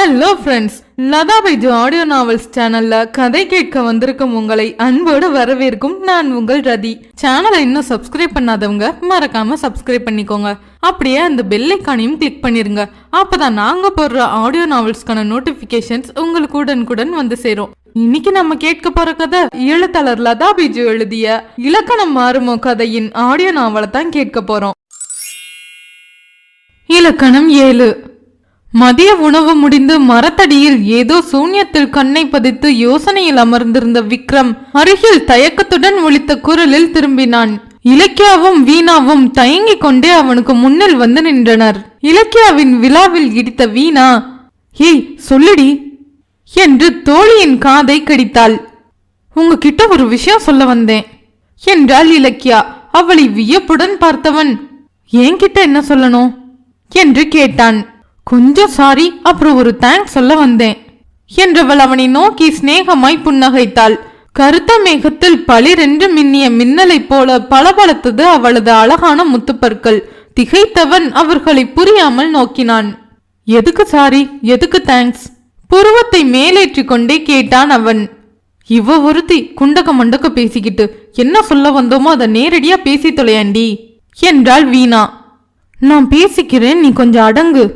Hello friends, Latha Baiju audio novels சேனல்ல கதை கேட்க வந்திருக்கும் உங்களை அன்போடு வரவேற்கும் நான் உங்கள் ரதி. சேனலை இன்னும் சப்ஸ்கிரைப் பண்ணாதவங்க மறக்காம சப்ஸ்கிரைப் பண்ணிக்கோங்க. அப்படியே அந்த பெல் ஐகானையும் கிளிக் பண்ணிருங்க. அப்பதான் நாங்க போடுற ஆடியோ நாவல்ஸ்க்கான நோட்டிபிகேஷன்ஸ் உங்களுக்கு உடனுக்குடன் வந்து சேரும். இன்னைக்கு நம்ம கேட்க போற கதை எழுத்தாளர் லதா பைஜு எழுதிய இலக்கணம் மாறுமோ கதையின் ஆடியோ நாவலை தான் கேட்க போறோம். இலக்கணம் 7. மதிய உணவு முடிந்து மரத்தடியில் ஏதோ சூன்யத்தில் கண்ணை பதித்து யோசனையில் அமர்ந்திருந்த விக்ரம் அருகில் தயக்கத்துடன் ஒலித்த குரலில் திரும்பினான். இலக்கியாவும் வீணாவும் தயங்கிக் கொண்டே அவனுக்கு முன்னில் வந்து நின்றனர். இலக்கியாவின் விழாவில் இடித்த வீணா, ஏய் சொல்லுடி என்று தோழியின் காதை கடித்தாள். உங்ககிட்ட ஒரு விஷயம் சொல்ல வந்தேன் என்றாள் இலக்கியா. அவளை வியப்புடன் பார்த்தவன், என்கிட்ட என்ன சொல்லணும் என்று கேட்டான். கொஞ்சம் சாரி, அப்புறம் ஒரு தேங்க்ஸ் சொல்ல வந்தேன் என்றவள் அவனை நோக்கி சிநேகமாய் புன்னகைத்தாள். கருத்த மேகத்தில் பளிரென்று மின்னிய மின்னலை போல பளபளத்தது அவளது அழகான முத்துப்பற்கள். திகைத்தவன் அவர்களை புரியாமல் நோக்கினான். எதுக்கு சாரி, எதுக்கு தேங்க்ஸ்? புருவத்தை மேலேற்றி கொண்டே கேட்டான் அவன். இவ ஒருத்தி குண்டக்க மண்டக்க பேசிக்கிட்டு என்ன சொல்ல வந்தோமோ அதை நேரடியா பேசி தொலையாண்டி என்றாள் வீணா. நான் பேசிக்கிறேன், நீ கொஞ்சம் அடங்கு.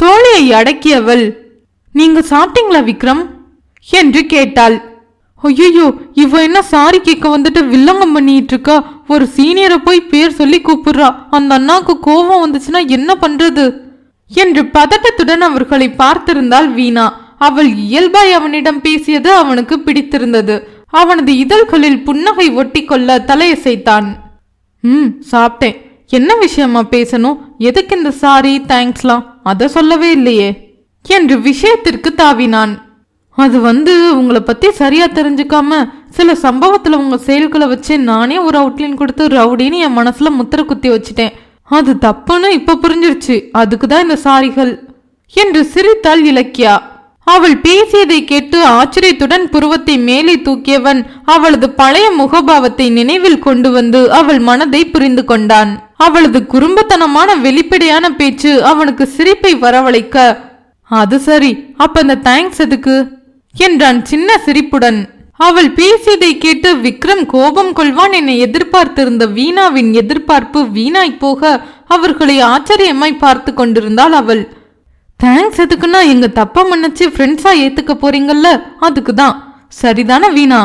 தோழியை அடக்கியவள், நீங்க சாப்பிட்டீங்களா விக்ரம் என்று கேட்டாள். ஐயோ, இவ என்ன சாரி கேட்க வந்துட்டு வில்லங்கம் பண்ணிட்டு இருக்கா. ஒரு சீனியரை போய் பேர் சொல்லி கூப்பிடுறா. அந்த அண்ணாக்கு கோபம் வந்துச்சுன்னா என்ன பண்றது என்று பதட்டத்துடன் அவர்களை பார்த்திருந்தாள் வீணா. அவள் இயல்பாய் அவனிடம் பேசியது அவனுக்கு பிடித்திருந்தது. அவனது இதழ்களில் புன்னகை ஒட்டி கொள்ள தலையசைத்தான். சாப்பிட்டேன். என்ன விஷயமா பேசணும்? எதுக்கு இந்த சாரி தேங்க்ஸ்லாம்? அத சொல்லவே இல்லையே என்று விஷயத்திற்கு தாவினான். அது உங்களை பத்தி சரியா தெரிஞ்சுக்காம சில சம்பவத்துல உங்க செயல்களை வச்சு நானே ஒரு அவுட்லைன் கொடுத்து ரவுடின்னு என் மனசுல முத்திர குத்தி வச்சுட்டேன். அது தப்புன்னு இப்ப புரிஞ்சிருச்சு. அதுக்குதான் இந்த சாரிகள் என்று சிரித்தாள் இலக்கியா. அவள் பேசியதை கேட்டு ஆச்சரியத்துடன் புருவத்தை மேலே தூக்கியவன் அவளது பழைய முகபாவத்தை நினைவில் கொண்டு வந்து அவள் மனதை புரிந்து கொண்டான். அவளது குறும்புத்தனமான வெளிப்படையான பேச்சு அவனுக்கு சிரிப்பை வரவழைக்க, அது சரி, அப்ப இந்த தேங்க்ஸ் எதுக்கு என்றான் சின்ன சிரிப்புடன். அவள் பேசியதை கேட்டு விக்ரம் கோபம் கொள்வான் என எதிர்பார்த்திருந்த வீணாவின் எதிர்பார்ப்பு வீணாய் போக அவர்களை ஆச்சரியமாய் பார்த்து கொண்டிருந்தாள் அவள். தேங்க்ஸ் எதுக்குன்னா எங்க தப்ப மன்னிச்சு ஃப்ரெண்ட்ஸா ஏத்துக்க போறீங்கல்ல, அதுக்குதான். சரிதான வீணா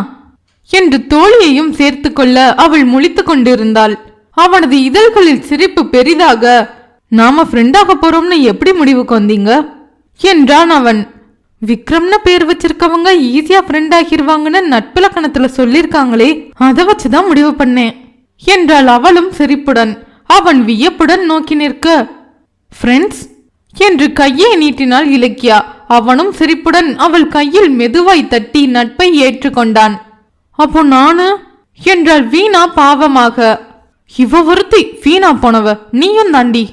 என்று தோழியையும் சேர்த்து கொள்ள அவள் முழித்து கொண்டிருந்தாள். அவனது இதழ்களில் சிரிப்பு பெரிதாக, நாம ஃப்ரெண்டாக போறோம்னு எப்படி முடிவுக்கு வந்தீங்க என்றான் அவன். விக்ரம்னு பேர் வச்சிருக்கவங்க ஈஸியா ஃப்ரெண்ட் ஆகிருவாங்கன்னு நட்பிலக்கணத்துல சொல்லிருக்காங்களே, அதை வச்சுதான் முடிவு பண்ணேன் என்றாள் அவளும் சிரிப்புடன். அவன் வியப்புடன் நோக்கி நிற்க, ஃப்ரெண்ட்ஸ் என்று கையை நீட்டினாள் இலக்கியா. அவனும் சிரிப்புடன் அவள் கையில் மெதுவாய் தட்டி நட்பை ஏற்றுக்கொண்டான். அப்போ நானு என்றாள் வீணா பாவமாக. இவ ஒருத்தி வீணா போனவ, நீயும் தாண்டி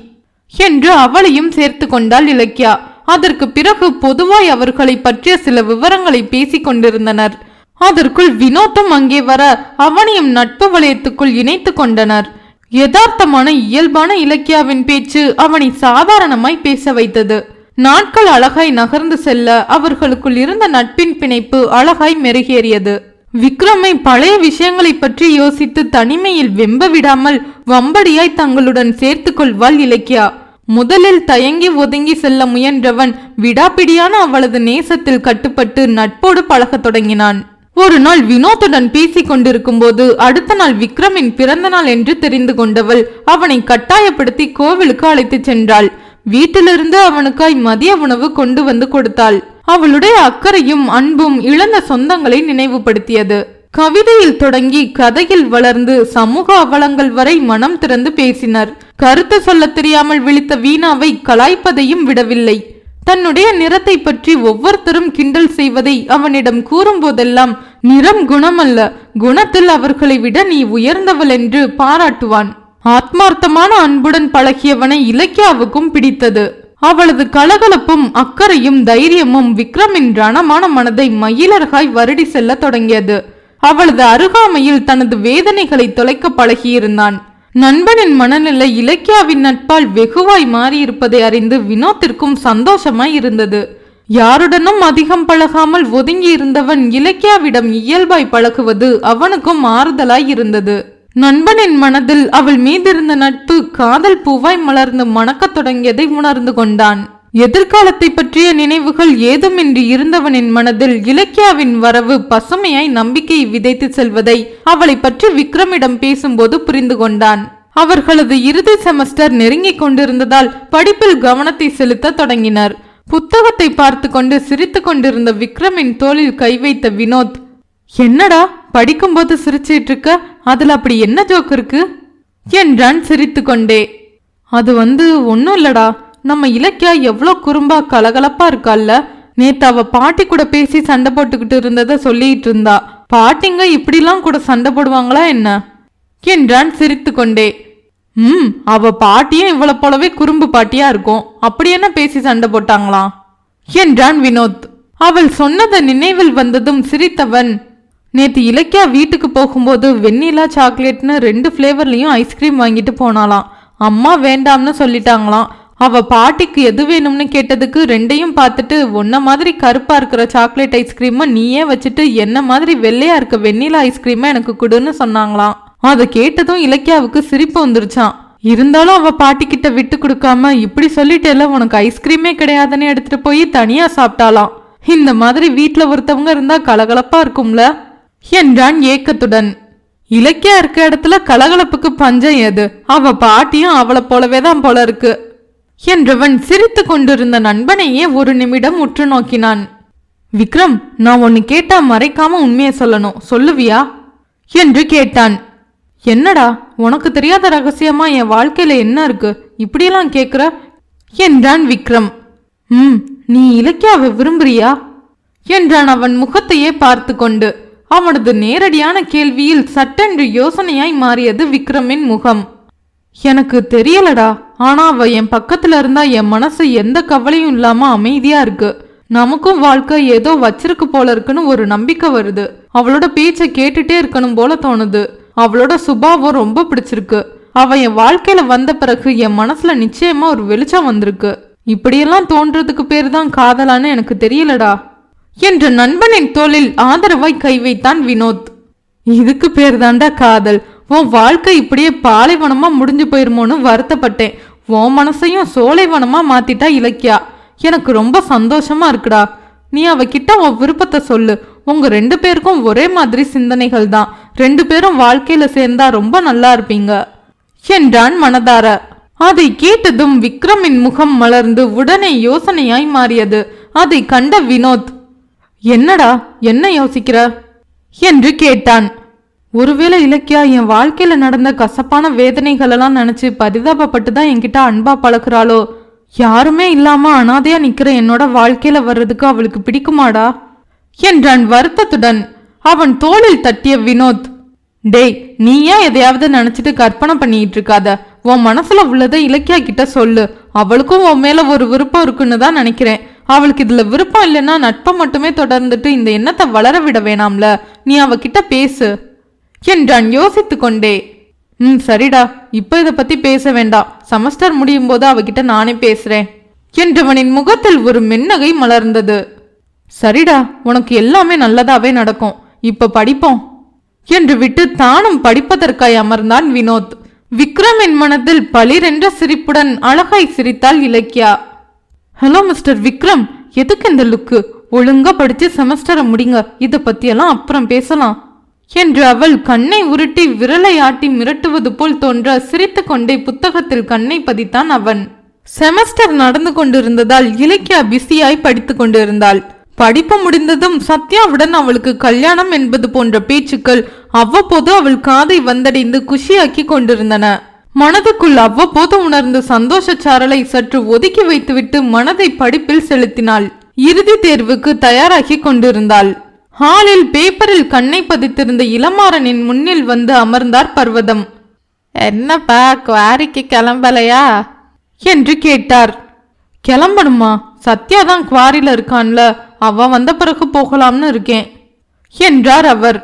என்று அவளையும் சேர்த்து கொண்டாள் இலக்கியா. அதற்கு பிறகு பொதுவாய் அவர்களை பற்றிய சில விவரங்களை பேசிக் கொண்டிருந்தனர். அதற்குள் வினோத்தும் அங்கே வர அவனையும் நட்பு வளையத்துக்குள் இணைத்து கொண்டனர். யதார்த்தமான இயல்பான இலக்கியாவின் பேச்சு அவனை சாதாரணமாய் பேச வைத்தது. நாட்கள் அழகாய் நகர்ந்து செல்ல அவர்களுக்குள் இருந்த நட்பின் பிணைப்பு அழகாய் மெருகேறியது. விக்ரமை பழைய விஷயங்களை பற்றி யோசித்து தனிமையில் வெம்ப விடாமல் வம்படியாய் தங்களுடன் சேர்த்து கொள்வாள் இலக்கியா. முதலில் தயங்கி ஒதுங்கி செல்ல முயன்றவன் விடாப்பிடியான அவளது நேசத்தில் கட்டுப்பட்டு நட்போடு பழகத் தொடங்கினான். ஒரு நாள் வினோத்துடன் பேசிக் கொண்டிருக்கும் போது அடுத்த நாள் விக்ரமின் பிறந்த நாள் என்று தெரிந்து கொண்டவள் அவனை கட்டாயப்படுத்தி கோவிலுக்கு அழைத்து சென்றாள். வீட்டிலிருந்து அவனுக்காய் மதிய உணவு கொண்டு வந்து கொடுத்தாள். அவளுடைய அக்கறையும் அன்பும் இழந்த சொந்தங்களை நினைவுபடுத்தியது. கவிதையில் தொடங்கி கதையில் வளர்ந்து சமூக அவலங்கள் வரை மனம் திறந்து பேசினர். கருத்து சொல்ல தெரியாமல் விழித்த வீணாவை கலாய்ப்பதையும் விடவில்லை. தன்னுடைய நிறத்தை பற்றி ஒவ்வொருத்தரும் கிண்டல் செய்வதை அவனிடம் கூறும் போதெல்லாம் நிறம் குணமல்ல, குணத்தில் அவர்களை விட நீ உயர்ந்தவள் என்று பாராட்டுவான். ஆத்மார்த்தமான அன்புடன் பழகியவனை இலக்கியாவுக்கும் பிடித்தது. அவளது கலகலப்பும் அக்கறையும் தைரியமும் விக்ரமின் ரணமான மனதை மயிலர்காய் வருடி செல்ல தொடங்கியது. அவளது அருகாமையில் தனது வேதனைகளை தொலைக்க பழகியிருந்தான். நண்பனின் மனநிலை இலக்கியாவின் நட்பால் வெகுவாய் மாறியிருப்பதை அறிந்து வினோத்திற்கும் சந்தோஷமாய் இருந்தது. யாருடனும் அதிகம் பழகாமல் ஒதுங்கி இருந்தவன் இலக்கியாவிடம் இயல்பாய் பழகுவது அவனுக்கும் ஆறுதலாய் இருந்தது. நண்பனின் மனதில் அவள் மீதிருந்த நட்பு காதல் பூவாய் மலர்ந்து மணக்கத் தொடங்கியதை உணர்ந்து கொண்டான். எதிர்காலத்தை பற்றிய நினைவுகள் ஏதுமின்றி இருந்தவனின் மனதில் இலக்கியாவின் வரவு பசுமையாய் நம்பிக்கையை விதைத்து செல்வதை அவளை பற்றி விக்ரமிடம் பேசும்போது புரிந்து கொண்டான். அவர்களது இறுதி செமஸ்டர் நெருங்கிக் கொண்டிருந்ததால் படிப்பில் கவனத்தை செலுத்த தொடங்கினர். புத்தகத்தை பார்த்து கொண்டு சிரித்து கொண்டிருந்த விக்ரமின் தோளில் கை வைத்த வினோத், என்னடா படிக்கும்போது சிரிச்சிட்டு இருக்க, அதுல அப்படி என்ன ஜோக் இருக்கு என்றான் சிரித்து கொண்டே. அது ஒன்னும் இல்லடா, நம்ம இலக்கியா எவ்வளோ குறும்பா கலகலப்பா இருக்கால்ல, நேத்து அவ பாட்டி கூட பேசி சண்டை போட்டுக்கிட்டு இருந்தத சொல்லிட்டு இருந்தா. பாட்டிங்க இப்படிலாம் கூட சண்டை போடுவாங்களா என்ன என்றான் சிரித்து கொண்டே. அவ பாட்டியும் இவளை போலவே குறும்பு பாட்டியா இருக்கும், அப்படி என்ன பேசி சண்டை போட்டாங்களாம் என்றான் வினோத். அவள் சொன்னதை நினைவில் வந்ததும் சிரித்தவன், நேத்து இலக்கியா வீட்டுக்கு போகும்போது வெண்ணிலா சாக்லேட்னு 2 ஃப்ளேவர்லயும் ஐஸ்கிரீம் வாங்கிட்டு போனாலாம். அம்மா வேண்டாம்னு சொல்லிட்டாங்களாம். அவ பாட்டிக்கு எது வேணும்னு கேட்டதுக்கு 2யும் பார்த்துட்டு, உன்ன மாதிரி கருப்பா இருக்கிற சாக்லேட் ஐஸ்கிரீமை நீயே வச்சுட்டு என்ன மாதிரி வெள்ளையா இருக்க வெண்ணிலா ஐஸ்கிரீமை எனக்கு கொடுன்னு சொன்னாங்களாம். அதை கேட்டதும் இலக்கியாவுக்கு சிரிப்பு வந்துருச்சான். இருந்தாலும் அவ பாட்டி கிட்ட விட்டு கொடுக்காம, இப்படி சொல்லிட்டேல உனக்கு ஐஸ்கிரீமே கிடையாதுன்னு எடுத்துட்டு போய் தனியா சாப்பிட்டாலாம். இந்த மாதிரி வீட்டுல ஒருத்தவங்க இருந்தா கலகலப்பா இருக்கும்ல என்றான் ஏக்கத்துடன். இலக்கியா இருக்க இடத்துல கலகலப்புக்கு பஞ்சம் எது, அவ பாட்டியும் அவளை போலவேதான் போல இருக்கு என்றவன் சிரித்து கொண்டிருந்த நண்பனையே ஒரு நிமிடம் உற்று நோக்கினான். விக்ரம், நான் ஒன்னு கேட்டா மறைக்காம உண்மையை சொல்லணும், சொல்லுவியா என்று கேட்டான். என்னடா, உனக்கு தெரியாத ரகசியமா என் வாழ்க்கையில என்ன இருக்கு, இப்படியெல்லாம் கேக்குற என்றான் விக்ரம். நீ இலக்கியாவை விரும்புறியா என்றான் அவன் முகத்தையே பார்த்து கொண்டு. அவனது நேரடியான கேள்வியில் சட்டென்று யோசனையாய் மாறியது விக்ரமின் முகம். எனக்கு தெரியலடா, ஆனா அவ என் பக்கத்துல இருந்தா என் மனசு எந்த கவலையும் இல்லாம அமைதியா இருக்கு. நமக்கும் வாழ்க்கை ஏதோ வச்சிருக்கு போல இருக்குன்னு ஒரு நம்பிக்கை வருது. அவளோட பேச்சை கேட்டுட்டே இருக்கணும் போல தோணுது. அவளோட சுபாவம் ரொம்ப பிடிச்சிருக்கு. அவ என் வாழ்க்கையில வந்த பிறகு என் மனசுல நிச்சயமா ஒரு வெளிச்சம் வந்திருக்கு. இப்படியெல்லாம் தோன்றதுக்கு பேர் தான் காதலான்னு எனக்கு தெரியலடா என்று நண்பனின் தோளில் ஆதரவாய் கை வைத்தான் வினோத். இதுக்கு பேர் தாண்டா காதல். உன் வாழ்க்கை இப்படியே பாலைவனமா முடிஞ்சு போயிருமோன்னு வருத்தப்பட்டேன். உன் மனசையும் சோலைவனமா மாத்திட்டா இலக்கியா. எனக்கு ரொம்ப சந்தோஷமா இருக்குடா. நீ அவகிட்ட உன் விருப்பத்தை சொல்லு. உங்க 2 பேருக்கும் ஒரே மாதிரி சிந்தனைகள் தான். 2 பேரும் வாழ்க்கையில சேர்ந்தா ரொம்ப நல்லா இருப்பீங்க என்றான் மனதார. அதை கேட்டதும் விக்ரமின் முகம் மலர்ந்து உடனே யோசனையாய் மாறியது. அதை கண்ட வினோத், என்னடா, என்ன யோசிக்கிற என்று கேட்டான். ஒருவேளை இலக்கியா என் வாழ்க்கையில நடந்த கசப்பான வேதனைகள் எல்லாம் நினைச்சு பரிதாபப்பட்டு தான் என்கிட்ட அன்பா பழகுறாளோ? யாருமே இல்லாம அனாதையா நிக்கிற என்னோட வாழ்க்கையில வர்றதுக்கு அவளுக்கு பிடிக்குமாடா என்றான் வருத்தத்துடன். அவன் தோளில் தட்டிய வினோத், டேய், நீ ஏன் எதையாவது நினைச்சிட்டு கற்பனை பண்ணிட்டு இருக்காத. உன் மனசுல உள்ளதை இலக்கியா கிட்ட சொல்லு. அவளுக்கும் உன் மேல ஒரு விருப்பம் இருக்குன்னு தான் நினைக்கிறேன். அவளுக்கு இதுல விருப்பம் இல்லைன்னா நட்பை மட்டுமே தொடர்ந்துட்டு இந்த எண்ணத்தை வளர விட வேணாம்ல. நீ அவகிட்ட பேசு என்றான் யோசித்து கொண்டே. சரிடா, இப்ப இதை பத்தி பேச வேண்டாம். செமஸ்டர் முடியும் போது அவகிட்ட நானே பேசுறேன் என்றவனின் முகத்தில் ஒரு மென்னகை மலர்ந்தது. சரிடா, உனக்கு எல்லாமே நல்லதாவே நடக்கும். இப்ப படிப்போம் என்று விட்டு தானும் படிப்பதற்காய் அமர்ந்தான் வினோத். விக்ரமின் மனதில் பளிரென்ற சிரிப்புடன் அழகாய் சிரித்தாள் இலக்கியா. ஹலோ மிஸ்டர் விக்ரம், எதுக்கு இந்த லுக்கு? ஒழுங்கா படிச்சு செமஸ்டரை முடிங்க, இதை பத்தியெல்லாம் அப்புறம் பேசலாம் என்று அவள் கண்ணை உருட்டி விரலை ஆட்டி மிரட்டுவது போல் தோன்ற சிரித்து கொண்டே புத்தகத்தில் கண்ணை பதித்தான் அவன். செமஸ்டர் நடந்து கொண்டிருந்ததால் இலக்கியா பிஸியாய் படித்து கொண்டிருந்தாள். படிப்பு முடிந்ததும் சத்யாவுடன் அவளுக்கு கல்யாணம் என்பது போன்ற பேச்சுக்கள் அவ்வப்போது அவள் காதை வந்தடைந்து குஷியாக்கி கொண்டிருந்தன. மனதுக்குள் அவ்வப்போது உணர்ந்து சந்தோஷ சாரலை சற்று ஒதுக்கி வைத்துவிட்டு மனதை படிப்பில் செலுத்தினாள். இறுதி தேர்வுக்கு தயாராகி கொண்டிருந்தாள். ஹாலில் பேப்பரில் கண்ணை பதித்திருந்த இளமாறனின் முன்னில் வந்து அமர்ந்தார் பர்வதம். என்னப்பா, குவாரிக்கு கிளம்பலையா என்று கேட்டார். கிளம்பணுமா? சத்யாதான் குவாரில இருக்கான்ல, அவ வந்த பிறகு போகலாம்னு இருக்கேன் என்றார் அவர்.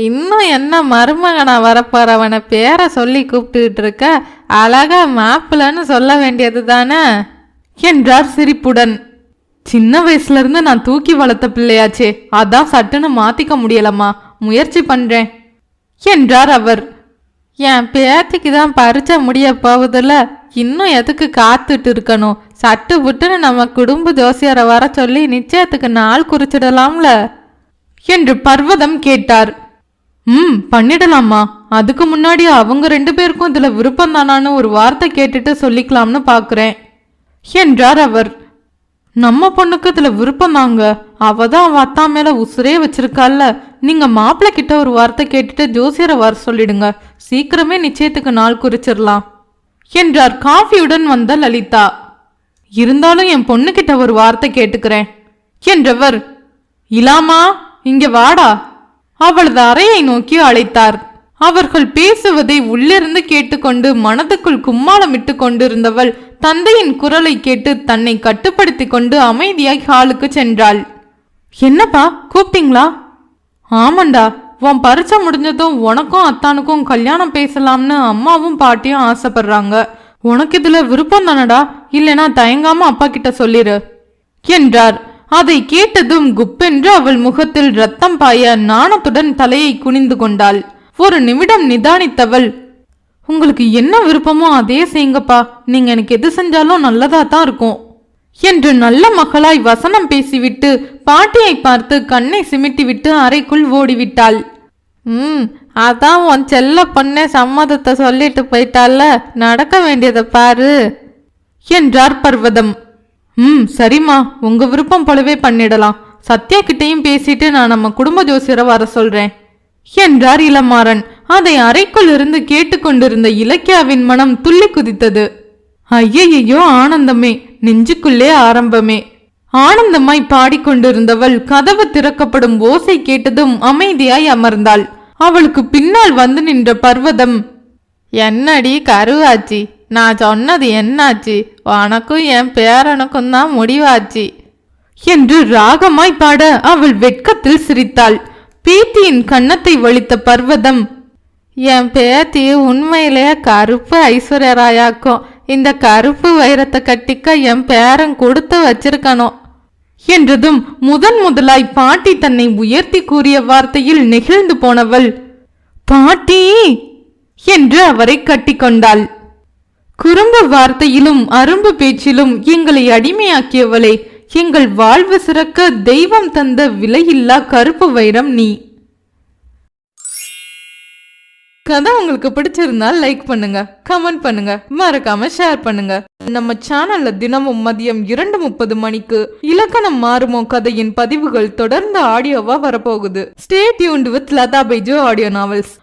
இன்னும் என்ன மருமகனா வரப்போறவனை பேரை சொல்லி கூப்பிட்டுக்கிட்டு இருக்க, அழகா மாப்பிள்ளன்னு சொல்ல வேண்டியது தானே என்றார் சிரிப்புடன். சின்ன வயசுல இருந்து நான் தூக்கி வளர்த்த பிள்ளையாச்சே, அதான் சட்டுன்னு மாத்திக்க முடியலம்மா. முயற்சி பண்றேன் என்றார் அவர். என் பேத்திக்கு தான் பரிச்சை முடிய போவதில்ல, இன்னும் எதுக்கு காத்துட்டு இருக்கணும்? சட்டு புட்டுன்னு நம்ம குடும்ப ஜோசியரை வர சொல்லி நிச்சயத்துக்கு நாள் குறிச்சிடலாம்ல என்று பர்வதம் கேட்டார். பண்ணிடலாமா? அதுக்கு முன்னாடி அவங்க 2 பேருக்கும் இதுல விருப்பம் தானான்னு ஒரு வார்த்தை கேட்டுட்டு சொல்லிக்கலாம்னு பாக்குறேன் என்றார் அவர். நம்ம பொண்ணுக்கு இதுல விருப்பம் தாங்க, அவதான் அவ அத்தா மேல உசுரே வச்சிருக்கால. நீங்க மாப்பிள்ளை கிட்ட ஒரு வார்த்தை கேட்டுட்டு ஜோசியரை வர சொல்லிடுங்க, சீக்கிரமே நிச்சயத்துக்கு நாள் குறிச்சிடலாம் என்றார் காஃபியுடன் வந்த லலிதா. இருந்தாலும் என் பொண்ணு கிட்ட ஒரு வார்த்தை கேட்டுக்கிறேன் என்றவர். இலாமா, இங்க வாடா. அவளது அறையை நோக்கி அழைத்தார். அவர்கள் பேசுவதை உள்ளிருந்து கேட்டுக்கொண்டு மனதுக்குள் கும்மாளமிட்டு கொண்டிருந்தவள் தந்தையின் குரலை கேட்டு தன்னை கட்டுப்படுத்தி கொண்டு அமைதியாய் ஹாலுக்கு சென்றாள். என்னப்பா, கூப்பிட்டீங்களா? ஆமாண்டா, உன் பரிச்சை முடிஞ்சதும் உனக்கும் அத்தானுக்கும் கல்யாணம் பேசலாம்னு அம்மாவும் பாட்டியும் ஆசைப்படுறாங்க. உனக்கு இதுல விருப்பம் தானடா? இல்லைனா தயங்காம அப்பா கிட்ட சொல்லிரு என்றார். அதை கேட்டதும் குப்பென்று அவள் முகத்தில் ரத்தம் பாய நாணத்துடன் தலையை குனிந்து கொண்டாள். ஒரு நிமிடம் நிதானித்தவள், உங்களுக்கு என்ன விருப்பமோ அதே செய்யுங்கப்பா, நீங்க எனக்கு எது செஞ்சாலும் நல்லதா தான் இருக்கும் என்று நல்ல மகளாய் வசனம் பேசிவிட்டு பாட்டியை பார்த்து கண்ணை சிமிட்டிவிட்டு அறைக்குள் ஓடிவிட்டாள். அதான் உன் செல்ல பொண்ணே சம்மதத்தை சொல்லிட்டு போயிட்டால, நடக்க வேண்டியதை பாரு என்றார் பர்வதம். சரிம்மா, உங்க விருப்பம் போலவே பண்ணிடலாம். சத்யா கிட்டையும் பேசிட்டு நான் நம்ம குடும்ப ஜோசியரை வர சொல்றேன் என்றார் இளமாறன். அதை அறைக்குள் இருந்து கேட்டுக்கொண்டிருந்த இலக்கியாவின் மனம் துள்ளி குதித்தது. ஐயையோ ஆனந்தமே, நெஞ்சுக்குள்ளே ஆரம்பமே. ஆனந்தமாய் பாடிக்கொண்டிருந்தவள் கதவு திறக்கப்படும் ஓசை கேட்டதும் அமைதியாய் அமர்ந்தாள். அவளுக்கு பின்னால் வந்து நின்ற பர்வதம், என்னடி கருவாச்சி, நான் சொன்னது என்னாச்சு? உனக்கும் என் பேரனுக்கும் தான் முடிவாச்சு என்று ராகமாய் பாட அவள் வெட்கத்தில் சிரித்தாள். பேத்தியின் கன்னத்தை வலித்த பர்வதம், என் பேத்தி உண்மையிலேயே கருப்பு ஐஸ்வர்யராயாக்கும். இந்த கருப்பு வைரத்தை கட்டிக்க என் பேரன் கொடுத்து வச்சிருக்கணும் என்றதும் முதலாய் பாட்டி தன்னை உயர்த்தி கூறிய வார்த்தையில் நெகிழ்ந்து போனவள், பாட்டி என்று அவரை கட்டிக்கொண்டாள். குறும்பு வார்த்தையிலும் அரும்பு பேச்சிலும் எங்களை அடிமையாக்கியவளே, எங்கள் வாழ்வு சிறக்க தெய்வம் தந்த விலையில்லா கருப்பு வைரம் நீ. கதை உங்களுக்கு பிடிச்சிருந்தால் லைக் பண்ணுங்க, கமெண்ட் பண்ணுங்க, மறக்காம ஷேர் பண்ணுங்க. நம்ம சேனல்ல தினமும் மதியம் 2:30 மணிக்கு இலக்கணம் மாறுமோ கதையின் பதிவுகள் தொடர்ந்து ஆடியோவா வரப்போகுது. Stay tuned with Latha Baiju audio novels.